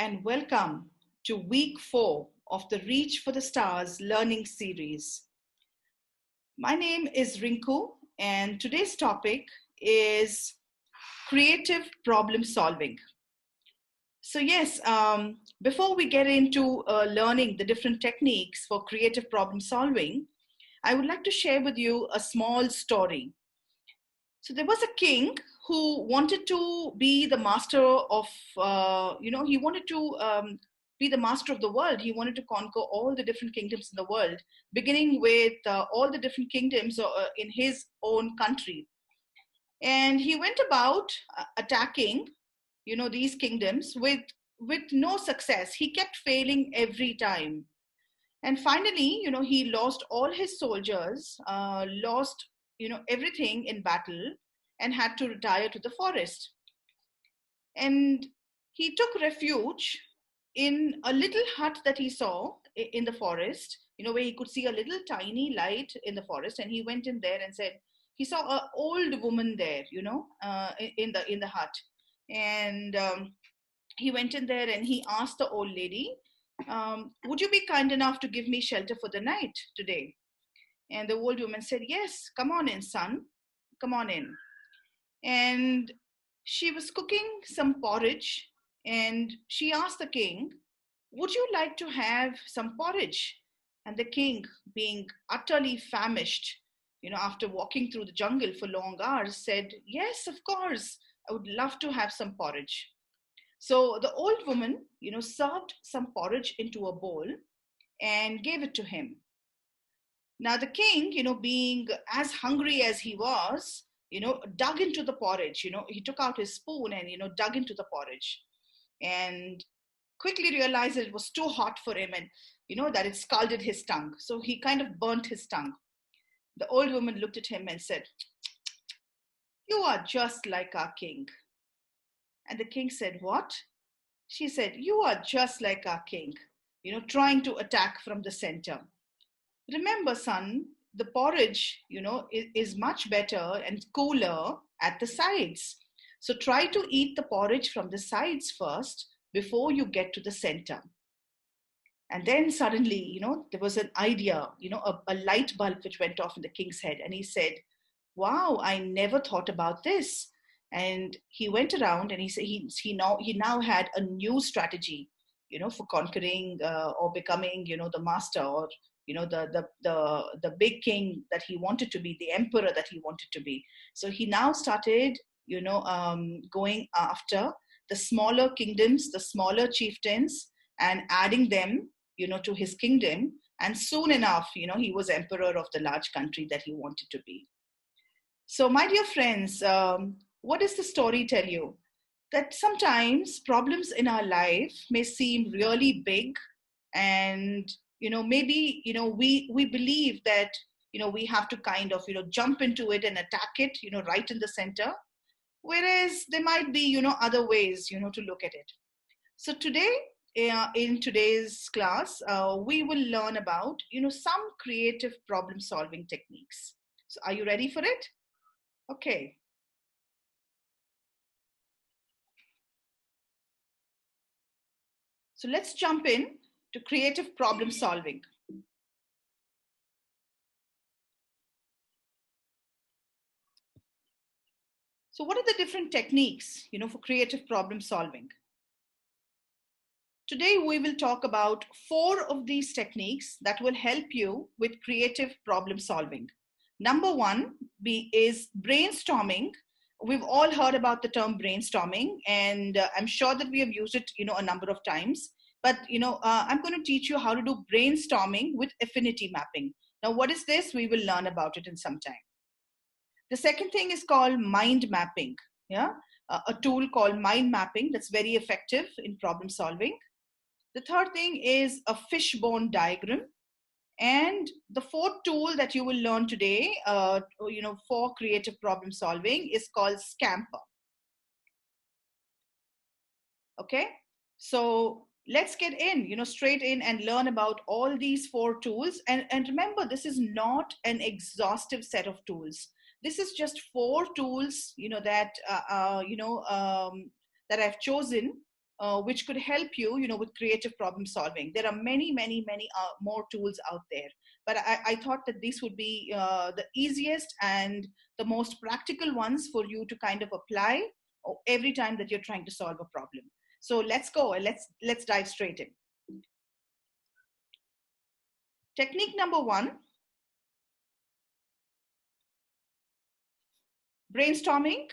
and welcome to week 4 of the Reach for the Stars learning series. My name is Rinku, and today's topic is creative problem solving. So yes, before we get into learning the different techniques for creative problem solving, I would like to share with you a small story. So there was a king who wanted to be the master of, he wanted to be the master of the world. He wanted to conquer all the different kingdoms in the world, beginning with all the different kingdoms in his own country. And he went about attacking, these kingdoms with no success. He kept failing every time. And finally, he lost all his soldiers, lost everything in battle, and had to retire to the forest. And he took refuge in a little hut that he saw in the forest, where he could see a little tiny light in the forest. And he went in there and said, he saw an old woman there, in the hut. And he went in there and he asked the old lady, would you be kind enough to give me shelter for the night today? And the old woman said, yes, come on in, son, come on in. And she was cooking some porridge, and she asked the king, would you like to have some porridge? And the king, being utterly famished, after walking through the jungle for long hours, said, yes, of course, I would love to have some porridge. So the old woman, served some porridge into a bowl and gave it to him. Now the king, being as hungry as he was, dug into the porridge. He took out his spoon and, dug into the porridge, and quickly realized that it was too hot for him, and, that it scalded his tongue. So he kind of burnt his tongue. The old woman looked at him and said, you are just like our king. And the king said, what? She said, you are just like our king, trying to attack from the center. Remember, son, the porridge, is much better and cooler at the sides. So try to eat the porridge from the sides first before you get to the center. And then suddenly, there was an idea, a light bulb which went off in the king's head. And he said, wow, I never thought about this. And he went around and he said he now had a new strategy, for conquering or becoming, the master, or the big king that he wanted to be, the emperor that he wanted to be. So he now started, going after the smaller kingdoms, the smaller chieftains, and adding them, to his kingdom. And soon enough, he was emperor of the large country that he wanted to be. So my dear friends, what does the story tell you? That sometimes problems in our life may seem really big, and maybe we believe that we have to kind of jump into it and attack it right in the center, whereas there might be other ways to look at it. So today in today's class we will learn about some creative problem solving techniques. So are you ready for it? Okay. So let's jump in to creative problem solving. So what are the different techniques, for creative problem solving? Today we will talk about 4 of these techniques that will help you with creative problem solving. Number 1 is brainstorming. We've all heard about the term brainstorming, and I'm sure that we have used it, a number of times. But, I'm going to teach you how to do brainstorming with affinity mapping. Now, what is this? We will learn about it in some time. The second thing is called mind mapping. Yeah, a tool called mind mapping that's very effective in problem solving. The third thing is a fishbone diagram. And the fourth tool that you will learn today, for creative problem solving is called Scamper. Okay, so let's get in, straight in and learn about all these 4 tools. And remember, this is not an exhaustive set of tools. This is just 4 tools, that I've chosen which could help you, with creative problem solving. There are many, many, many more tools out there. But I thought that these would be the easiest and the most practical ones for you to kind of apply every time that you're trying to solve a problem. So let's go and let's dive straight in. Technique number 1, brainstorming.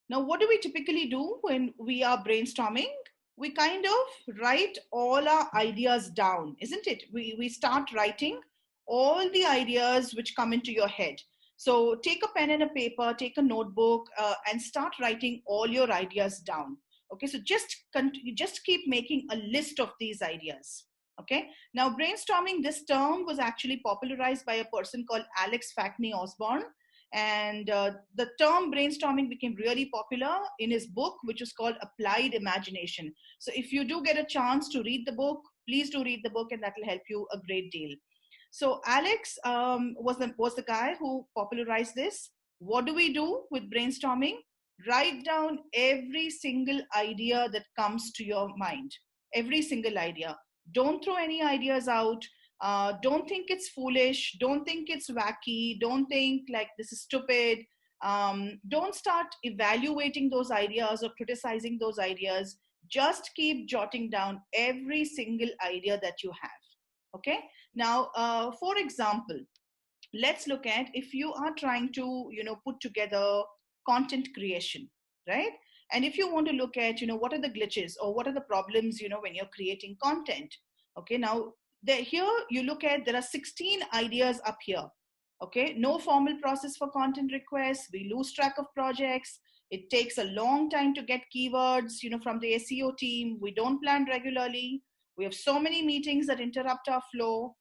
Now, what do we typically do when we are brainstorming? We kind of write all our ideas down, isn't it? We start writing all the ideas which come into your head. So take a pen and a paper, take a notebook, and start writing all your ideas down. Okay, so just keep making a list of these ideas. Okay, now brainstorming, this term was actually popularized by a person called Alex Fackney Osborne. And the term brainstorming became really popular in his book, which is called Applied Imagination. So if you do get a chance to read the book, please do read the book, and that will help you a great deal. So Alex was the guy who popularized this. What do we do with brainstorming? Write down every single idea that comes to your mind. Every single idea. Don't throw any ideas out. Don't think it's foolish. Don't think it's wacky. Don't think like this is stupid. Don't start evaluating those ideas or criticizing those ideas. Just keep jotting down every single idea that you have. Okay. Now, for example, let's look at if you are trying to, put together content creation, right? And if you want to look at, what are the glitches or what are the problems, when you're creating content. Okay. Now, here you look at, there are 16 ideas up here. Okay, no formal process for content requests. We lose track of projects. It takes a long time to get keywords, from the SEO team. We don't plan regularly. We have so many meetings that interrupt our flow.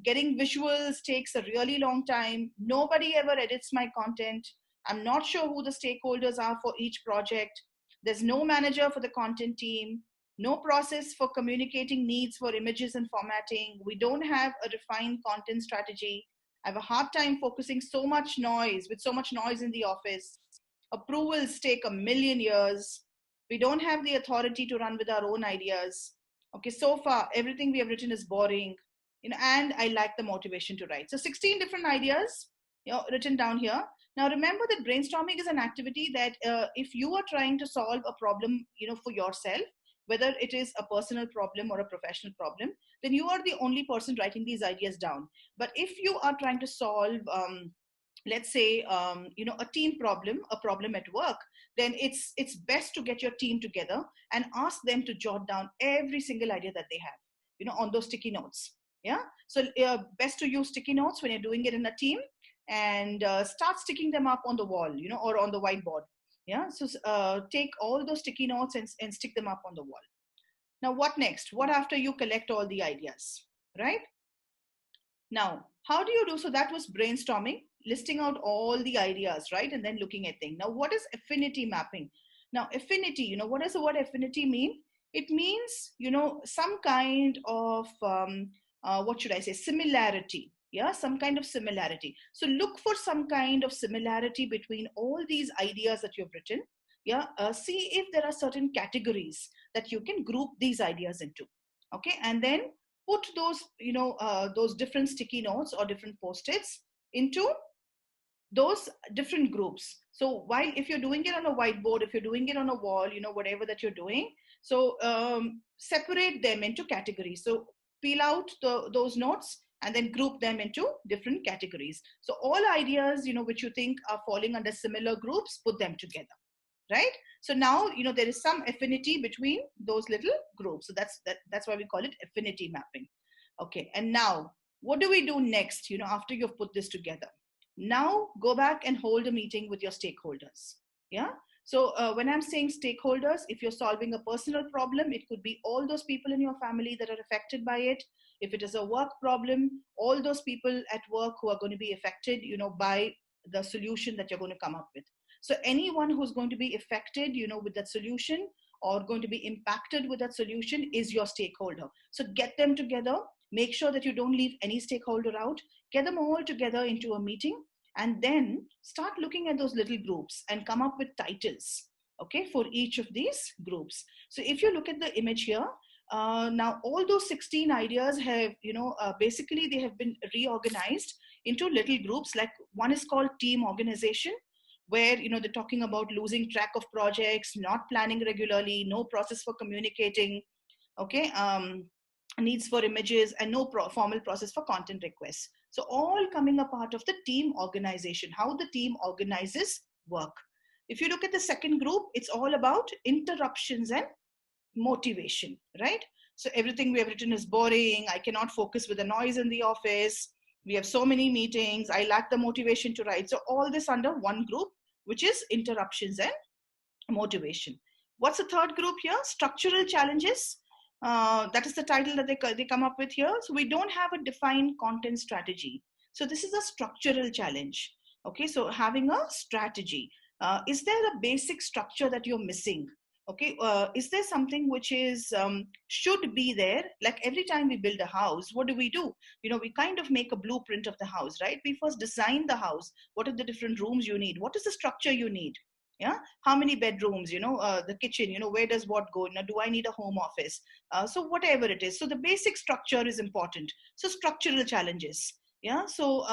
Getting visuals takes a really long time. Nobody ever edits my content. I'm not sure who the stakeholders are for each project. There's no manager for the content team. No process for communicating needs for images and formatting. We don't have a refined content strategy. I have a hard time focusing with so much noise in the office. Approvals take a million years. We don't have the authority to run with our own ideas. Okay, so far, everything we have written is boring, and I lack the motivation to write. So 16 different ideas, written down here. Now, remember that brainstorming is an activity that if you are trying to solve a problem, for yourself, whether it is a personal problem or a professional problem, then you are the only person writing these ideas down. But if you are trying to solve, let's say, a team problem, a problem at work, then it's best to get your team together and ask them to jot down every single idea that they have, on those sticky notes. Yeah. So best to use sticky notes when you're doing it in a team, and start sticking them up on the wall, or on the whiteboard. Yeah, so take all those sticky notes and stick them up on the wall. Now, what next? What after you collect all the ideas, right? Now, how do you do? So that was brainstorming, listing out all the ideas, right? And then looking at things. Now, what is affinity mapping? Now, affinity, what does the word affinity mean? It means, some kind of, what should I say, similarity. Yeah, some kind of similarity. So look for some kind of similarity between all these ideas that you've written. Yeah, see if there are certain categories that you can group these ideas into. Okay, and then put those different sticky notes or different post-its into those different groups. So while if you're doing it on a whiteboard, if you're doing it on a wall, whatever that you're doing, so separate them into categories. So peel out those notes and then group them into different categories. So all ideas, which you think are falling under similar groups, put them together, right? So now, there is some affinity between those little groups. So that's why we call it affinity mapping. Okay, and now what do we do next, after you've put this together? Now go back and hold a meeting with your stakeholders. Yeah. So when I'm saying stakeholders, if you're solving a personal problem, it could be all those people in your family that are affected by it. If it is a work problem, all those people at work who are going to be affected, by the solution that you're going to come up with. So anyone who's going to be affected, with that solution or going to be impacted with that solution is your stakeholder. So get them together. Make sure that you don't leave any stakeholder out. Get them all together into a meeting, and then start looking at those little groups and come up with titles. okay, for each of these groups. So if you look at the image here, now all those 16 ideas have, basically they have been reorganized into little groups. Like one is called team organization, where, they're talking about losing track of projects, not planning regularly, no process for communicating, okay, needs for images, and no formal process for content requests. So all coming a part of the team organization, how the team organizes work. If you look at the second group, it's all about interruptions and motivation, right? So everything we have written is boring. I cannot focus with the noise in the office. We have so many meetings. I lack the motivation to write. So all this under one group, which is interruptions and motivation. What's the third group here? Structural challenges. That is the title that they come up with here. So we don't have a defined content strategy. So this is a structural challenge. Okay, so having a strategy. Is there a basic structure that you're missing? Okay, is there something which is should be there? Like every time we build a house, what do? We kind of make a blueprint of the house, right? We first design the house. What are the different rooms you need? What is the structure you need? Yeah, how many bedrooms, the kitchen, where does what go? Do I need a home office? So whatever it is, so the basic structure is important. So structural challenges, yeah, so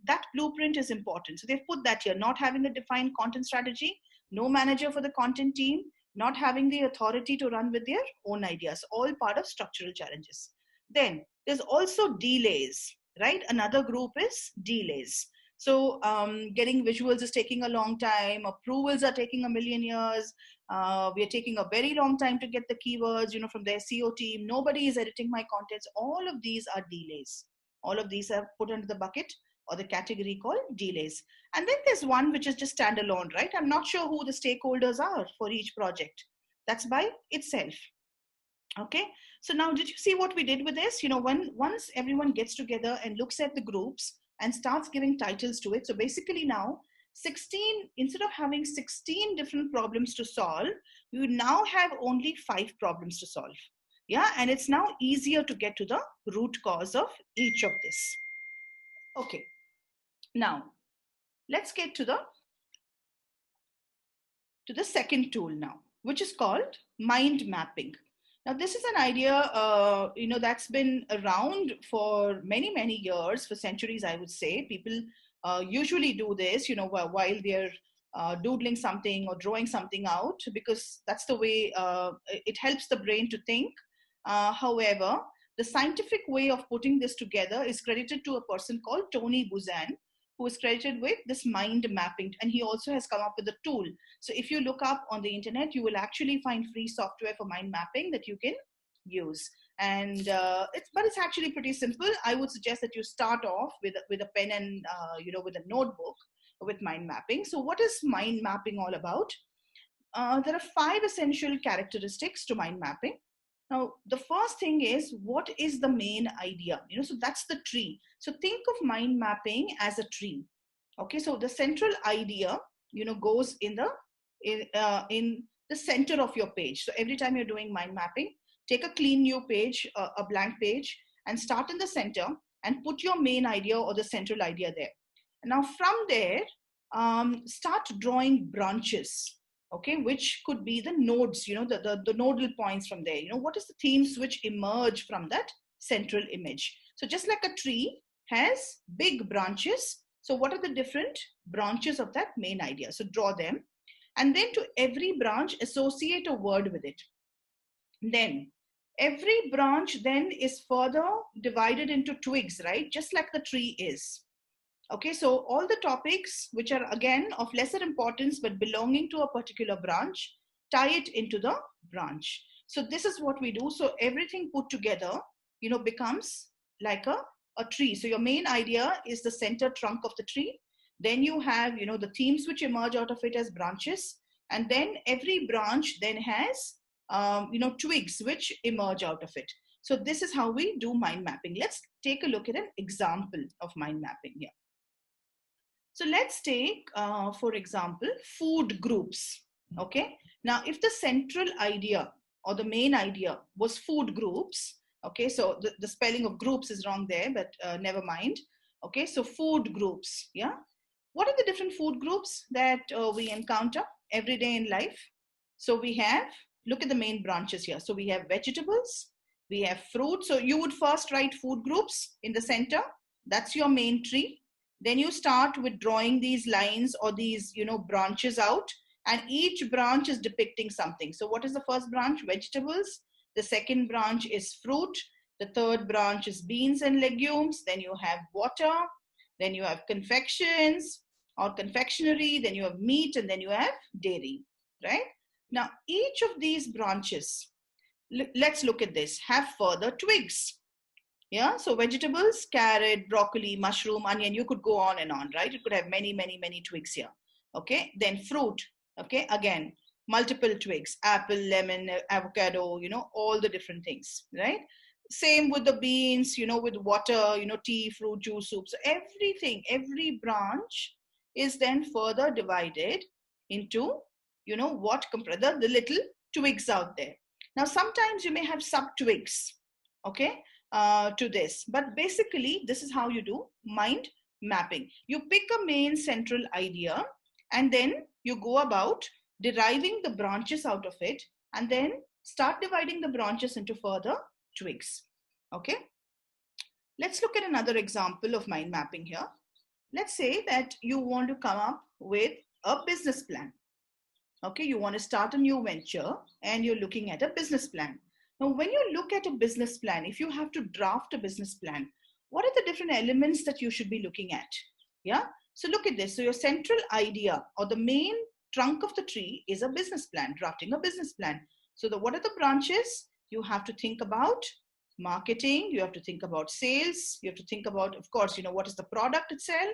that blueprint is important. So they've put that here. Not having a defined content strategy, no manager for the content team, not having the authority to run with their own ideas, all part of structural challenges. Then there's also delays, right? Another group is delays. So getting visuals is taking a long time. Approvals are taking a million years. We are taking a very long time to get the keywords, from the SEO team. Nobody is editing my contents. All of these are delays. All of these are put under the bucket or the category called delays. And then there's one which is just standalone, right? I'm not sure who the stakeholders are for each project. That's by itself. Okay, so now did you see what we did with this? Once everyone gets together and looks at the groups and starts giving titles to it. So basically now 16, instead of having 16 different problems to solve, you now have only 5 problems to solve. Yeah, and it's now easier to get to the root cause of each of this. Okay, now let's get to the second tool now, which is called mind mapping. Now, this is an idea, that's been around for many, many years, for centuries, I would say. People usually do this, while they're doodling something or drawing something out, because that's the way it helps the brain to think. However, the scientific way of putting this together is credited to a person called Tony Buzan, who is credited with this mind mapping, and he also has come up with a tool. So if you look up on the internet, you will actually find free software for mind mapping that you can use. And it's actually pretty simple. I would suggest that you start off with a pen and with a notebook with mind mapping. So what is mind mapping all about? There are 5 essential characteristics to mind mapping. Now, the first thing is, what is the main idea? So that's the tree. So think of mind mapping as a tree. Okay, so the central idea, goes in the center of your page. So every time you're doing mind mapping, take a clean new page, a blank page, and start in the center and put your main idea or the central idea there. And now from there, start drawing branches. Okay, which could be the nodes, the nodal points from there. What is the themes which emerge from that central image? So just like a tree has big branches, so what are the different branches of that main idea? So draw them, and then to every branch associate a word with it. Then every branch then is further divided into twigs, right? Just like the tree is. Okay, so all the topics which are again of lesser importance but belonging to a particular branch, tie it into the branch. So this is what we do. So everything put together, becomes like a tree. So your main idea is the center trunk of the tree. Then you have, the themes which emerge out of it as branches. And then every branch then has, twigs which emerge out of it. So this is how we do mind mapping. Let's take a look at an example of mind mapping here. So let's take, for example, food groups. Okay. Now, if the central idea or the main idea was food groups, okay, so the spelling of groups is wrong there, but never mind. Okay, so food groups, yeah. What are the different food groups that we encounter every day in life? So we have, look at the main branches here. So we have vegetables, we have fruit. So you would first write food groups in the center. That's your main tree. Then you start with drawing these lines or these, branches out, and each branch is depicting something. So what is the first branch? Vegetables. The second branch is fruit. The third branch is beans and legumes. Then you have water. Then you have confections or confectionery. Then you have meat, and then you have dairy, right? Now, each of these branches, let's look at this, have further twigs. Yeah, so vegetables, carrot, broccoli, mushroom, onion, you could go on and on, right? It could have many, many, many twigs here. Okay, then fruit, okay, again, multiple twigs, apple, lemon, avocado, all the different things, right? Same with the beans, with water, tea, fruit, juice, soup. So everything, every branch is then further divided into, the little twigs out there. Now, sometimes you may have sub-twigs, okay, to this. But basically, this is how you do mind mapping. You pick a main central idea, and then you go about deriving the branches out of it, and then start dividing the branches into further twigs. Okay. Let's look at another example of mind mapping here. Let's say that you want to come up with a business plan. Okay, you want to start a new venture and you're looking at a business plan. Now, when you look at a business plan, if you have to draft a business plan, what are the different elements that you should be looking at? Yeah, so look at this. So your central idea or the main trunk of the tree is a business plan, drafting a business plan. So what are the branches? You have to think about marketing, you have to think about sales, you have to think about, of course, what is the product itself,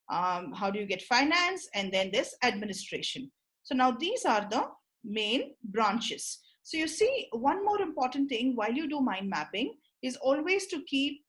how do you get finance, and then there's administration. So now these are the main branches. So you see, one more important thing while you do mind mapping is always to keep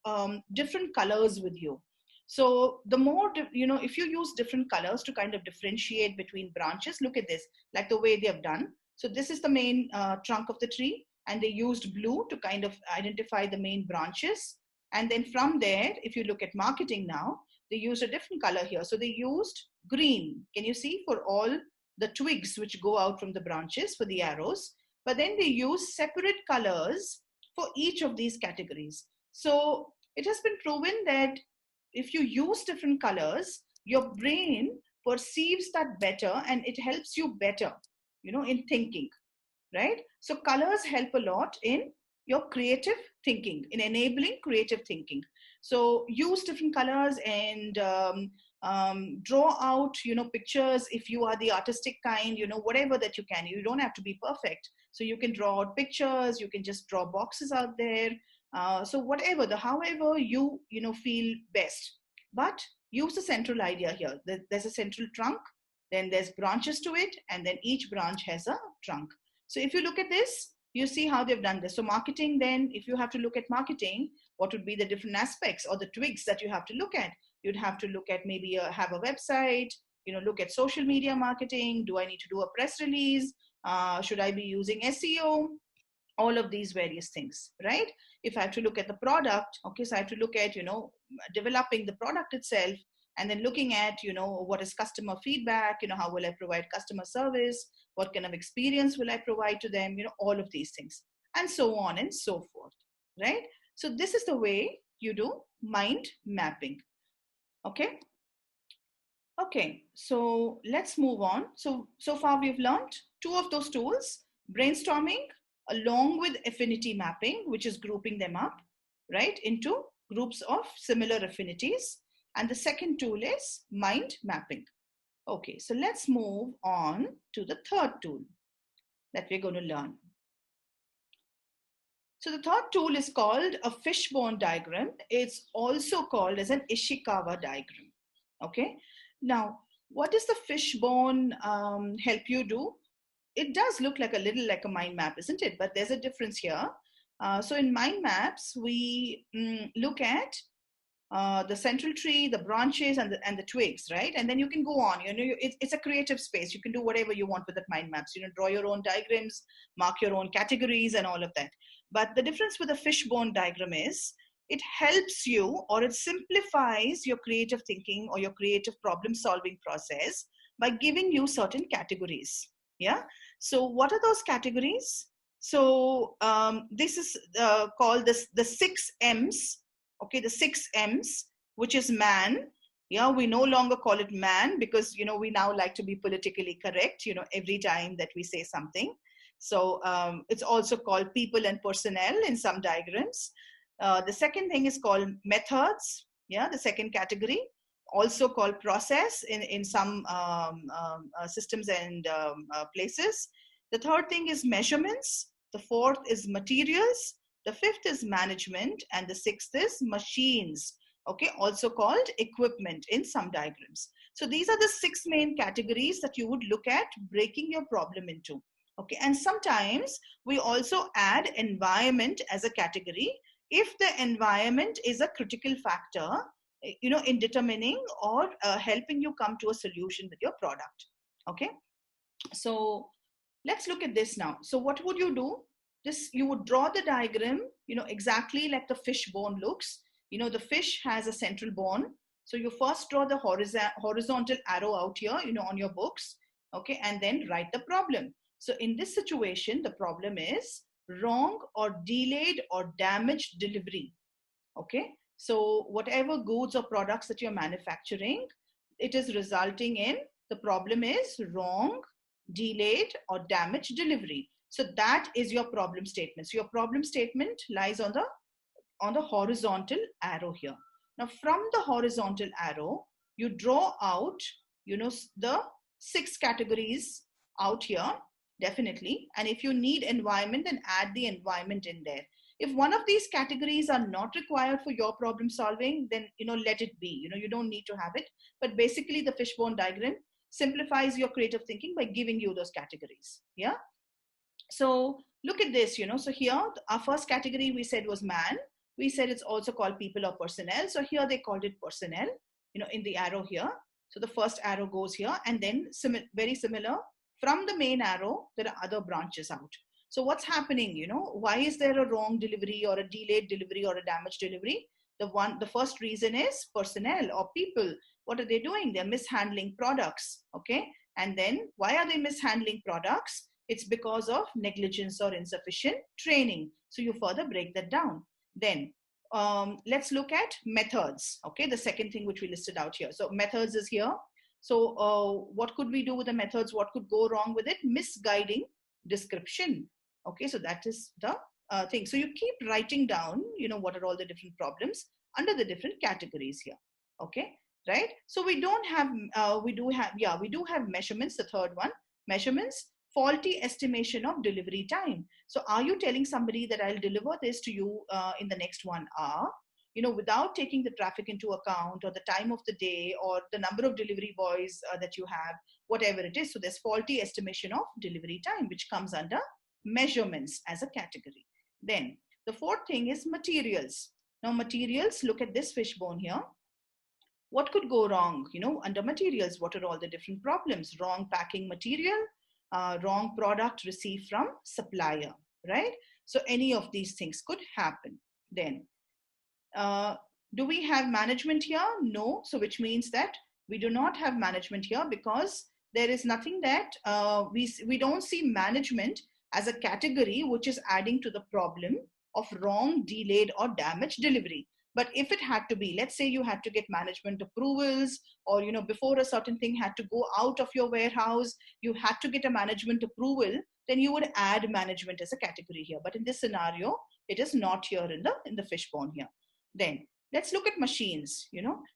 different colors with you. So the more, if you use different colors to kind of differentiate between branches, look at this, like the way they have done. So this is the main trunk of the tree, and they used blue to kind of identify the main branches. And then from there, if you look at marketing now, they used a different color here. So they used green, can you see, for all the twigs which go out from the branches for the arrows, but then they use separate colors for each of these categories. So it has been proven that if you use different colors, your brain perceives that better and it helps you better, in thinking, right? So colors help a lot in your creative thinking, in enabling creative thinking. So use different colors and draw out, pictures if you are the artistic kind, whatever that you can. You don't have to be perfect. So you can draw out pictures, you can just draw boxes out there. So whatever, however you, feel best. But use the central idea here. There's a central trunk, then there's branches to it, and then each branch has a trunk. So if you look at this, you see how they've done this. So marketing, then if you have to look at marketing, what would be the different aspects or the twigs that you have to look at? You'd have to look at maybe have a website, look at social media marketing. Do I need to do a press release? Should I be using SEO? All of these various things, right? If I have to look at the product, okay, so I have to look at, developing the product itself, and then looking at, what is customer feedback, how will I provide customer service? What kind of experience will I provide to them? All of these things, and so on and so forth, right? So this is the way you do mind mapping. Okay. Okay, so let's move on. So far we've learned two of those tools, brainstorming along with affinity mapping, which is grouping them up, right, into groups of similar affinities. And the second tool is mind mapping. Okay, so let's move on to the third tool that we're going to learn. So the third tool is called a fishbone diagram. It's also called as an Ishikawa diagram. Okay, now what does the fishbone help you do? It does look like a little like a mind map, isn't it? But there's a difference here. So in mind maps, we look at the central tree, the branches, and the twigs, right? And then you can go on. It's a creative space. You can do whatever you want with that mind maps. Draw your own diagrams, mark your own categories, and all of that. But the difference with a fishbone diagram is it helps you, or it simplifies your creative thinking or your creative problem solving process by giving you certain categories. Yeah. So what are those categories? So this is called the 6 M's. Okay, the 6 M's, which is man. Yeah, we no longer call it man because, we now like to be politically correct, every time that we say something. So it's also called people and personnel in some diagrams. The second thing is called methods. Yeah, the second category, also called process in some systems and places. The third thing is measurements. The fourth is materials. The fifth is management. And the sixth is machines. Okay, also called equipment in some diagrams. So these are the 6 main categories that you would look at breaking your problem into. Okay, and sometimes we also add environment as a category if the environment is a critical factor, in determining or helping you come to a solution with your product. Okay, so let's look at this now. So what would you do? You would draw the diagram, exactly like the fish bone looks. The fish has a central bone. So you first draw the horizontal arrow out here, on your books. Okay, and then write the problem. So in this situation, the problem is wrong or delayed or damaged delivery. Okay, so whatever goods or products that you're manufacturing, it is resulting in, the problem is wrong, delayed or damaged delivery. So that is your problem statement. So your problem statement lies on the horizontal arrow here. Now from the horizontal arrow, you draw out, the 6 categories out here, definitely. And if you need environment, then add the environment in there. If one of these categories are not required for your problem solving, then, let it be. You don't need to have it. But basically, the fishbone diagram simplifies your creative thinking by giving you those categories. Yeah. So look at this, So here, our first category we said was man. We said it's also called people or personnel. So here they called it personnel, in the arrow here. So the first arrow goes here, and then very similar, from the main arrow, there are other branches out. So what's happening, why is there a wrong delivery or a delayed delivery or a damaged delivery? The first reason is personnel or people. What are they doing? They're mishandling products. Okay. And then why are they mishandling products? It's because of negligence or insufficient training. So you further break that down. Then let's look at methods. Okay. The second thing which we listed out here. So methods is here. So what could we do with the methods? What could go wrong with it? Misguiding description. Okay, so that is the thing. So you keep writing down, what are all the different problems under the different categories here. Okay, right? So we do have measurements. The third one, measurements, faulty estimation of delivery time. So are you telling somebody that I'll deliver this to you in the next 1 hour? Without taking the traffic into account or the time of the day or the number of delivery boys that you have, whatever it is. So there's faulty estimation of delivery time, which comes under measurements as a category. Then the fourth thing is materials. Now materials, look at this fishbone here. What could go wrong? Under materials, what are all the different problems? Wrong packing material, wrong product received from supplier, right? So any of these things could happen. Then do we have management here? No. So which means that we do not have management here because there is nothing that we don't see management as a category which is adding to the problem of wrong, delayed or damaged delivery. But if it had to be, let's say you had to get management approvals, or before a certain thing had to go out of your warehouse, you had to get a management approval, then you would add management as a category here. But in this scenario, it is not here in the fishbone here. Then let's look at machines.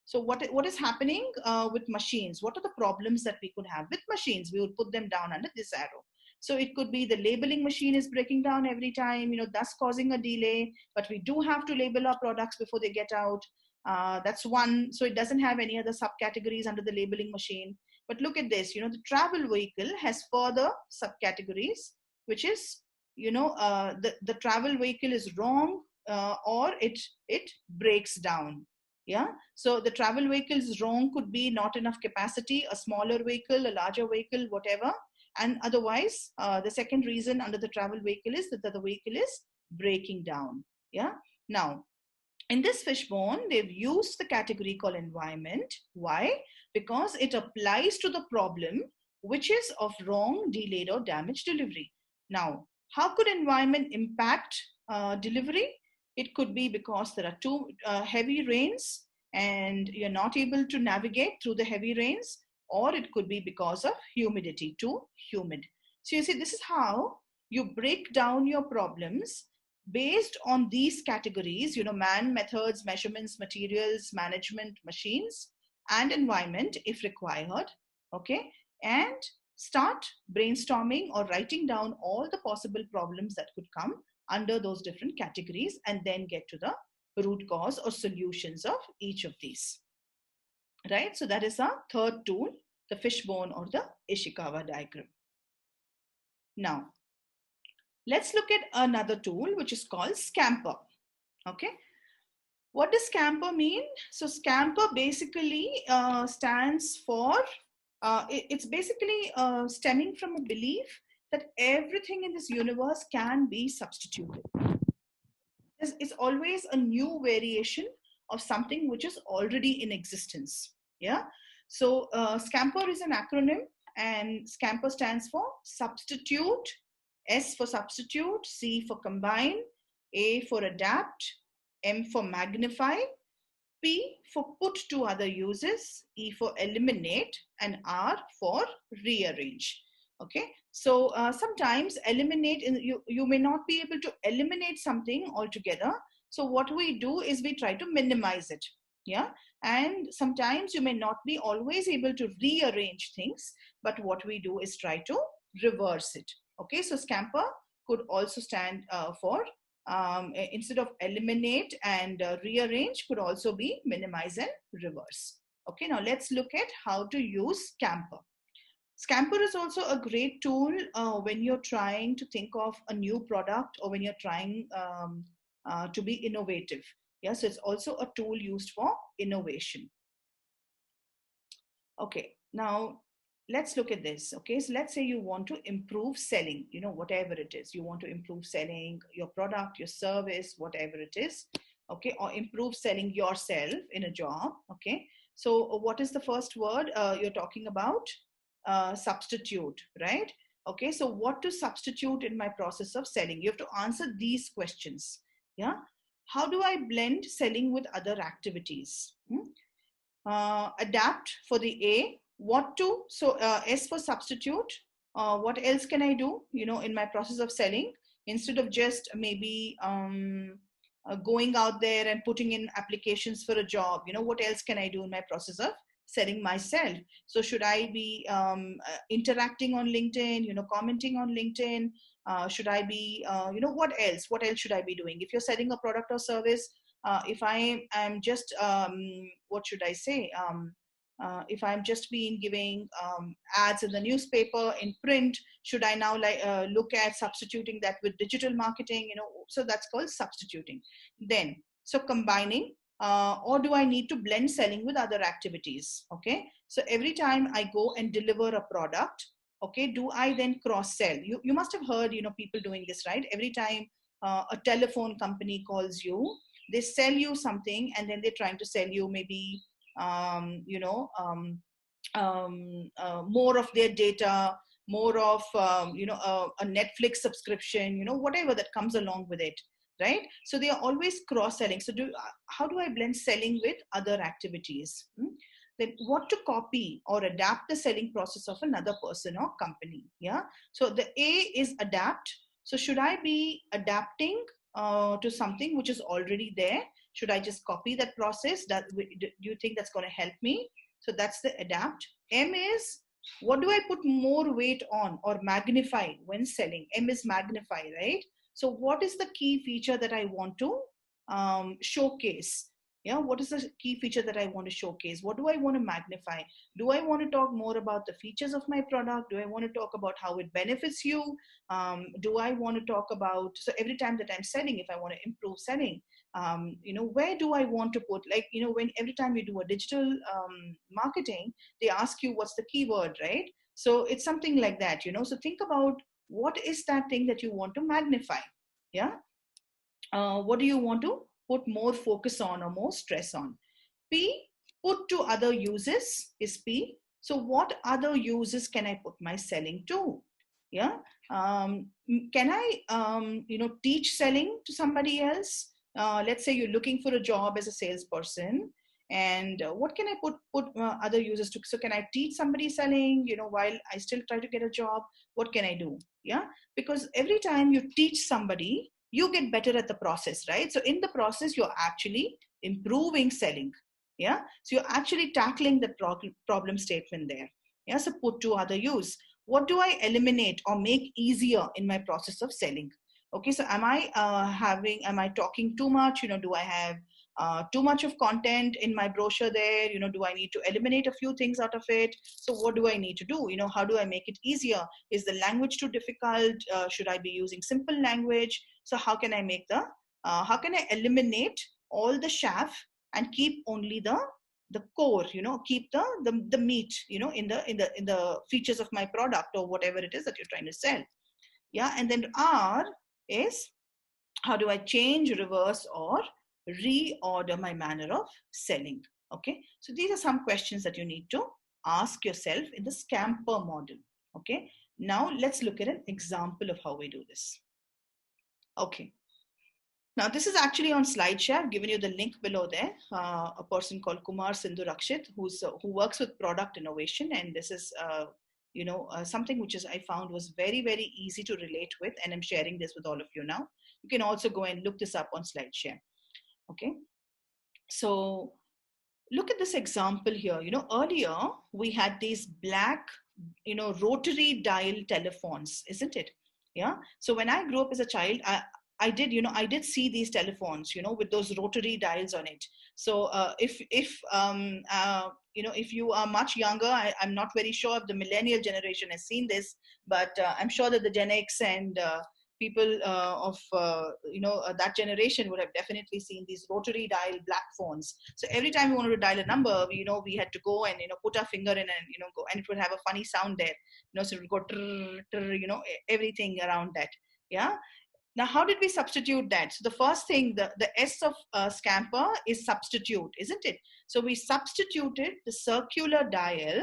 So what is happening with machines? What are the problems that we could have with machines? We would put them down under this arrow. So it could be the labeling machine is breaking down every time, thus causing a delay, but we do have to label our products before they get out. That's one. So it doesn't have any other subcategories under the labeling machine. But look at this, the travel vehicle has further subcategories, which is, the travel vehicle is wrong or it breaks down. Yeah. So the travel vehicle is wrong could be not enough capacity, a smaller vehicle, a larger vehicle, whatever. And otherwise, the second reason under the travel vehicle is that the vehicle is breaking down. Yeah. Now, in this fishbone, they've used the category called environment. Why? Because it applies to the problem which is of wrong, delayed, or damaged delivery. Now, how could environment impact delivery? It could be because there are too heavy rains and you're not able to navigate through the heavy rains, or it could be because of humidity, too humid. So you see, this is how you break down your problems based on these categories, man, methods, measurements, materials, management, machines, and environment if required, okay? And start brainstorming or writing down all the possible problems that could come under those different categories, and then get to the root cause or solutions of each of these, right? So that is our third tool, the fishbone or the Ishikawa diagram. Now, let's look at another tool, which is called Scamper, okay? What does Scamper mean? So Scamper basically stands for, it's basically stemming from a belief that everything in this universe can be substituted. It's always a new variation of something which is already in existence. Yeah. So Scamper is an acronym, and Scamper stands for substitute, S for substitute, C for combine, A for adapt, M for magnify, P for put to other uses, E for eliminate, and R for rearrange. Okay, so sometimes eliminate, you may not be able to eliminate something altogether. So what we do is we try to minimize it. Yeah, and sometimes you may not be always able to rearrange things, but what we do is try to reverse it. Okay, so Scamper could also stand for instead of eliminate and rearrange, could also be minimize and reverse. Okay, now let's look at how to use Scamper. Scamper is also a great tool when you're trying to think of a new product, or when you're trying to be innovative. Yeah, so it's also a tool used for innovation. Okay, now let's look at this. Okay, so let's say you want to improve selling, whatever it is. You want to improve selling your product, your service, whatever it is. Okay, or improve selling yourself in a job. Okay, so what is the first word you're talking about? Substitute, right? Okay, so what to substitute in my process of selling? You have to answer these questions. Yeah, how do I blend selling with other activities? Adapt for the A. What to? So S for substitute. What else can I do? In my process of selling, instead of just maybe going out there and putting in applications for a job. What else can I do in my process of selling myself? So should I be interacting on LinkedIn, commenting on LinkedIn? Should I be, what else should I be doing? If you're selling a product or service, if I am just, what should I say? If I'm just being giving ads in the newspaper, in print, should I now look at substituting that with digital marketing? So that's called substituting. Then, so combining, or do I need to blend selling with other activities? Okay, so every time I go and deliver a product, okay, do I then cross sell? You must have heard, people doing this, right? Every time a telephone company calls you, they sell you something, and then they're trying to sell you maybe more of their data, more of a Netflix subscription, whatever that comes along with it, right? So they are always cross-selling. So how do I blend selling with other activities? Then what to copy or adapt the selling process of another person or company? Yeah. So the A is adapt. So should I be adapting to something which is already there? Should I just copy that process? Do you think that's going to help me? So that's the adapt. M is, what do I put more weight on or magnify when selling? M is magnify, right? So what is the key feature that I want to showcase? Yeah, what is the key feature that I want to showcase? What do I want to magnify? Do I want to talk more about the features of my product? Do I want to talk about how it benefits you? Do I want to talk about, so every time that I'm selling, if I want to improve selling, where do I want to put, when every time you do a digital marketing, they ask you what's the keyword, right? So it's something like that, so think about what is that thing that you want to magnify. Yeah. What do you want to put more focus on or more stress on? P, put to other uses is P. So what other uses can I put my selling to? Yeah. Can I, teach selling to somebody else? Let's say you're looking for a job as a salesperson, and what can I put other users to? So can I teach somebody selling, while I still try to get a job? What can I do? Yeah, because every time you teach somebody, you get better at the process, right? So in the process, you're actually improving selling. Yeah, so you're actually tackling the problem statement there. Yeah, so put to other use. What do I eliminate or make easier in my process of selling? Okay, so am I talking too much? Do I have too much of content in my brochure there? Do I need to eliminate a few things out of it? So what do I need to do? How do I make it easier? Is the language too difficult? Should I be using simple language? So how can I how can I eliminate all the chaff and keep only the core, keep the meat, in the features of my product or whatever it is that you're trying to sell. Yeah, and then R is, how do I change, reverse, or reorder my manner of selling? Okay, so these are some questions that you need to ask yourself in the scamper model. Okay, now let's look at an example of how we do this. Okay, now this is actually on SlideShare. I've given you the link below there. A person called Kumar Sindhu Rakshit, who works with product innovation, and this is something which I found was very, very easy to relate with, and I'm sharing this with all of you now. You can also go and look this up on SlideShare. Okay, so look at this example here. Earlier we had these black, rotary dial telephones, isn't it? Yeah. So when I grew up as a child, I did see these telephones, with those rotary dials on it. So if you are much younger, I'm not very sure if the millennial generation has seen this, but I'm sure that the Gen X and people of that generation would have definitely seen these rotary dial black phones. So every time we wanted to dial a number, we had to go and put our finger in and go, and it would have a funny sound there. So it would go trrr, trrr, everything around that. Yeah. Now, how did we substitute that? So the first thing, the S of scamper is substitute, isn't it? So we substituted the circular dial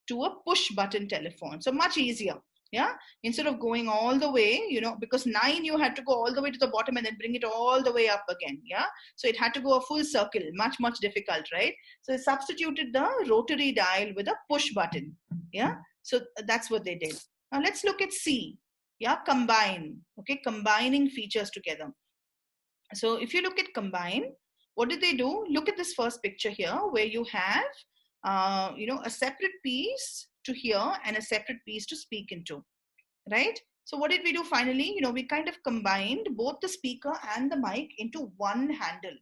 to a push button telephone. So much easier. Yeah, instead of going all the way, because 9 you had to go all the way to the bottom and then bring it all the way up again. Yeah, so it had to go a full circle, much difficult, right? So they substituted the rotary dial with a push button. Yeah, so that's what they did. Now let's look at C. Yeah, combine. Okay, combining features together. So if you look at combine, what did they do? Look at this first picture here, where you have a separate piece to hear and a separate piece to speak into, right? So what did we do finally? We kind of combined both the speaker and the mic into one handle.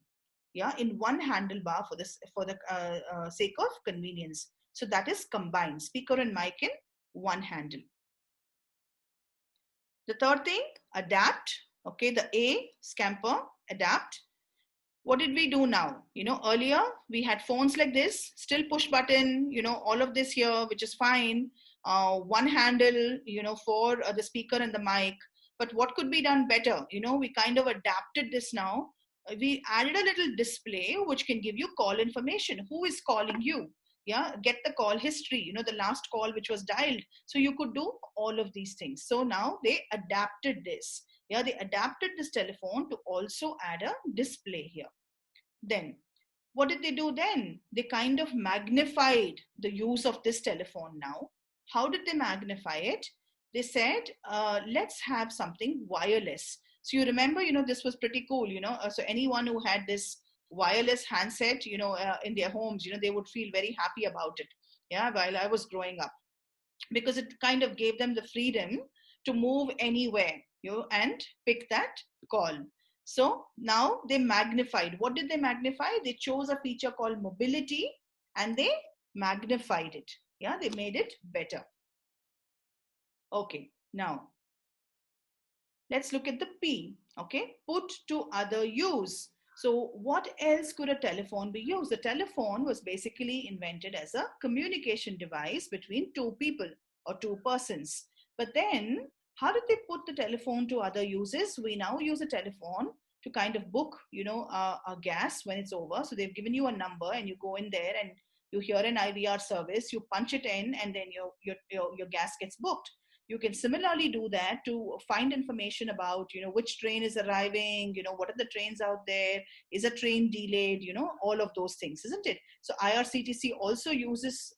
Yeah, in one handlebar for the sake of convenience. So that is combined, speaker and mic in one handle. The third thing, adapt. Okay, the A, scamper, adapt. What did we do now? Earlier we had phones like this, still push button, all of this here, which is fine. One handle, for the speaker and the mic. But what could be done better? We kind of adapted this now. We added a little display which can give you call information. Who is calling you? Yeah, get the call history, the last call which was dialed. So you could do all of these things. So now they adapted this. Yeah, they adapted this telephone to also add a display here. Then what did they do then? They kind of magnified the use of this telephone now. How did they magnify it? They said, let's have something wireless. So you remember, this was pretty cool, so anyone who had this wireless handset, in their homes, they would feel very happy about it. Yeah, while I was growing up, because it kind of gave them the freedom to move anywhere, and pick that call. So now they magnified. What did they magnify? They chose a feature called mobility and they magnified it. Yeah, they made it better. Okay, now let's look at the P. Okay, put to other use. So what else could a telephone be used? The telephone was basically invented as a communication device between two people or two persons. But then how did they put the telephone to other uses? We now use a telephone to kind of book, a gas when it's over. So they've given you a number and you go in there and You hear an IVR service, you punch it in, and then your gas gets booked. You can similarly do that to find information about, which train is arriving, what are the trains out there, is a train delayed, all of those things, isn't it? So IRCTC also uses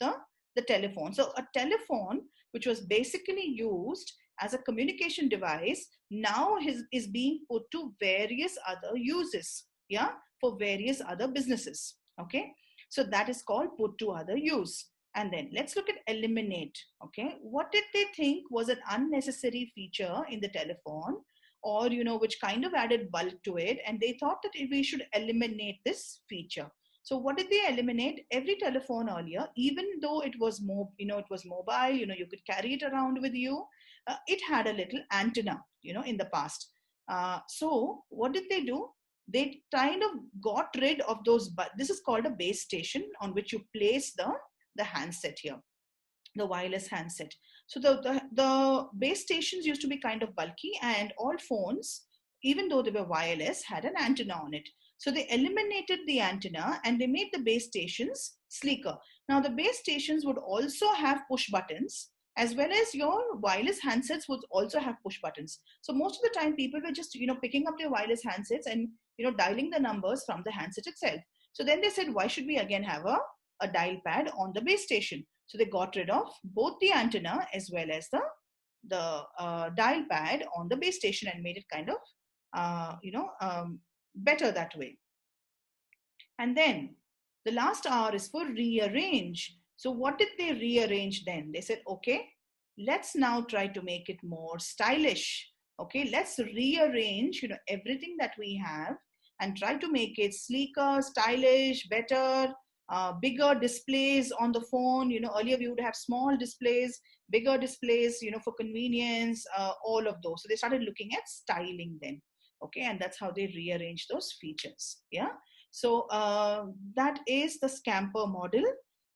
the telephone. So a telephone, which was basically used as a communication device, now is being put to various other uses, yeah, for various other businesses. Okay, so that is called put to other use. And then let's look at eliminate. Okay, what did they think was an unnecessary feature in the telephone, or which kind of added bulk to it, and they thought that we should eliminate this feature. So what did they eliminate? Every telephone earlier, even though it was mobile, you could carry it around with you. It had a little antenna, in the past. So what did they do? They kind of got rid of those. But this is called a base station on which you place the handset here, the wireless handset. So the base stations used to be kind of bulky, and all phones, even though they were wireless, had an antenna on it. So they eliminated the antenna and they made the base stations sleeker. Now the base stations would also have push buttons, as well as your wireless handsets would also have push buttons. So most of the time people were just, picking up their wireless handsets and, dialing the numbers from the handset itself. So then they said, why should we again have a dial pad on the base station? So they got rid of both the antenna as well as the dial pad on the base station and made it kind of, better that way. And then the last R is for rearrange. So what did they rearrange then? They said, okay, let's now try to make it more stylish. Okay, let's rearrange, everything that we have and try to make it sleeker, stylish, better, bigger displays on the phone. Earlier we would have small displays, bigger displays, for convenience, all of those. So they started looking at styling then. Okay, and that's how they rearrange those features. Yeah. So that is the scamper model.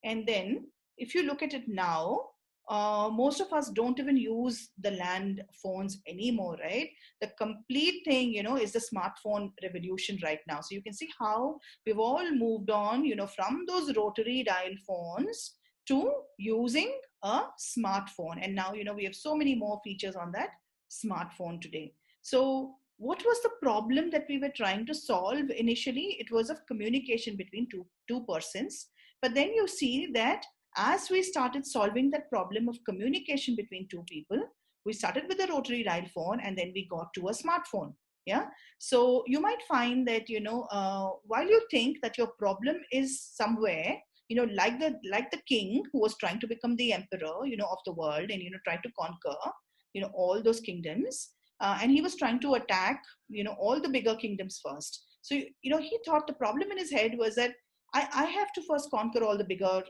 And then if you look at it now, most of us don't even use the land phones anymore, right? The complete thing, is the smartphone revolution right now. So you can see how we've all moved on, from those rotary dial phones to using a smartphone. And now, we have so many more features on that smartphone today. So what was the problem that we were trying to solve initially? It was of communication between two persons. But then you see that as we started solving that problem of communication between two people, we started with a rotary dial phone and then we got to a smartphone. Yeah. So you might find that, while you think that your problem is somewhere, like the king who was trying to become the emperor, of the world and, try to conquer, all those kingdoms. And he was trying to attack, all the bigger kingdoms first. So, he thought the problem in his head was that I have to first conquer all the bigger,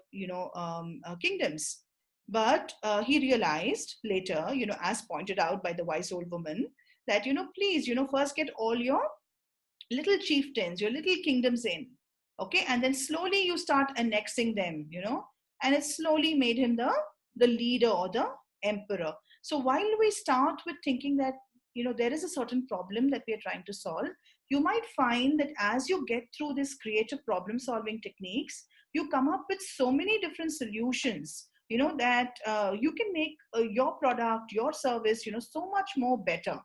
kingdoms. But he realized later, as pointed out by the wise old woman, that, please, first get all your little chieftains, your little kingdoms in. Okay. And then slowly you start annexing them, and it slowly made him the leader or the emperor. So while we start with thinking that, there is a certain problem that we are trying to solve, you might find that as you get through this creative problem solving techniques, you come up with so many different solutions, that you can make your product, your service, so much more better,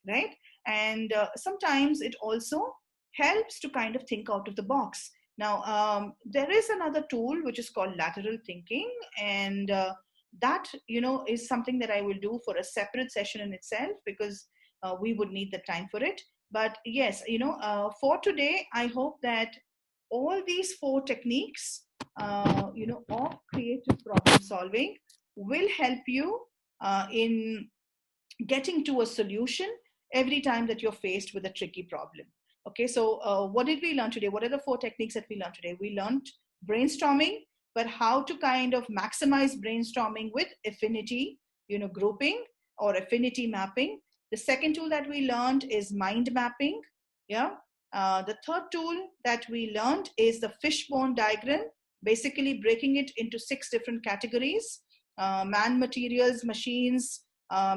right? And sometimes it also helps to kind of think out of the box. Now, there is another tool which is called lateral thinking, and that, is something that I will do for a separate session in itself, because we would need the time for it. But yes, for today, I hope that all these 4 techniques, of creative problem solving will help you in getting to a solution every time that you're faced with a tricky problem. Okay, so what did we learn today? What are the 4 techniques that we learned today? We learned brainstorming, but how to kind of maximize brainstorming with affinity, grouping or affinity mapping. The second tool that we learned is mind mapping. Yeah. The third tool that we learned is the fishbone diagram, basically breaking it into 6 different categories: man, materials, machines,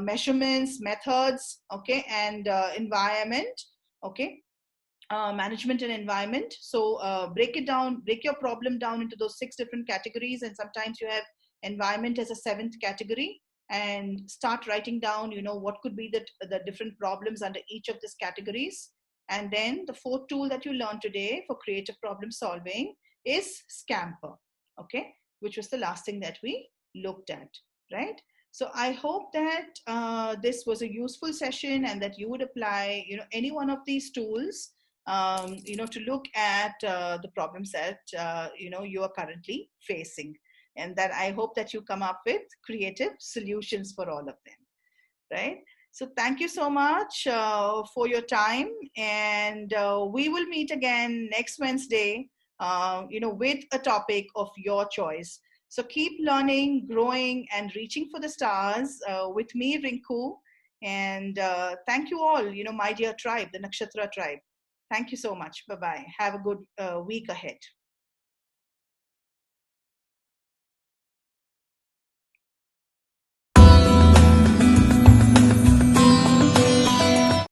measurements, methods, okay, and environment. Okay. management and environment. So break it down, break your problem down into those 6 different categories, and sometimes you have environment as a 7th category, and start writing down, you know, what could be the different problems under each of these categories. And then the 4th tool that you learned today for creative problem solving is Scamper, okay, which was the last thing that we looked at, right? So I hope that this was a useful session and that you would apply, you know, any one of these tools, you know, to look at the problems that, you know, you are currently facing. And that I hope that you come up with creative solutions for all of them, right? So thank you so much for your time. And we will meet again next Wednesday, you know, with a topic of your choice. So keep learning, growing, and reaching for the stars with me, Rinku. And thank you all, you know, my dear tribe, the Nakshatra tribe. Thank you so much. Bye-bye. Have a good week ahead.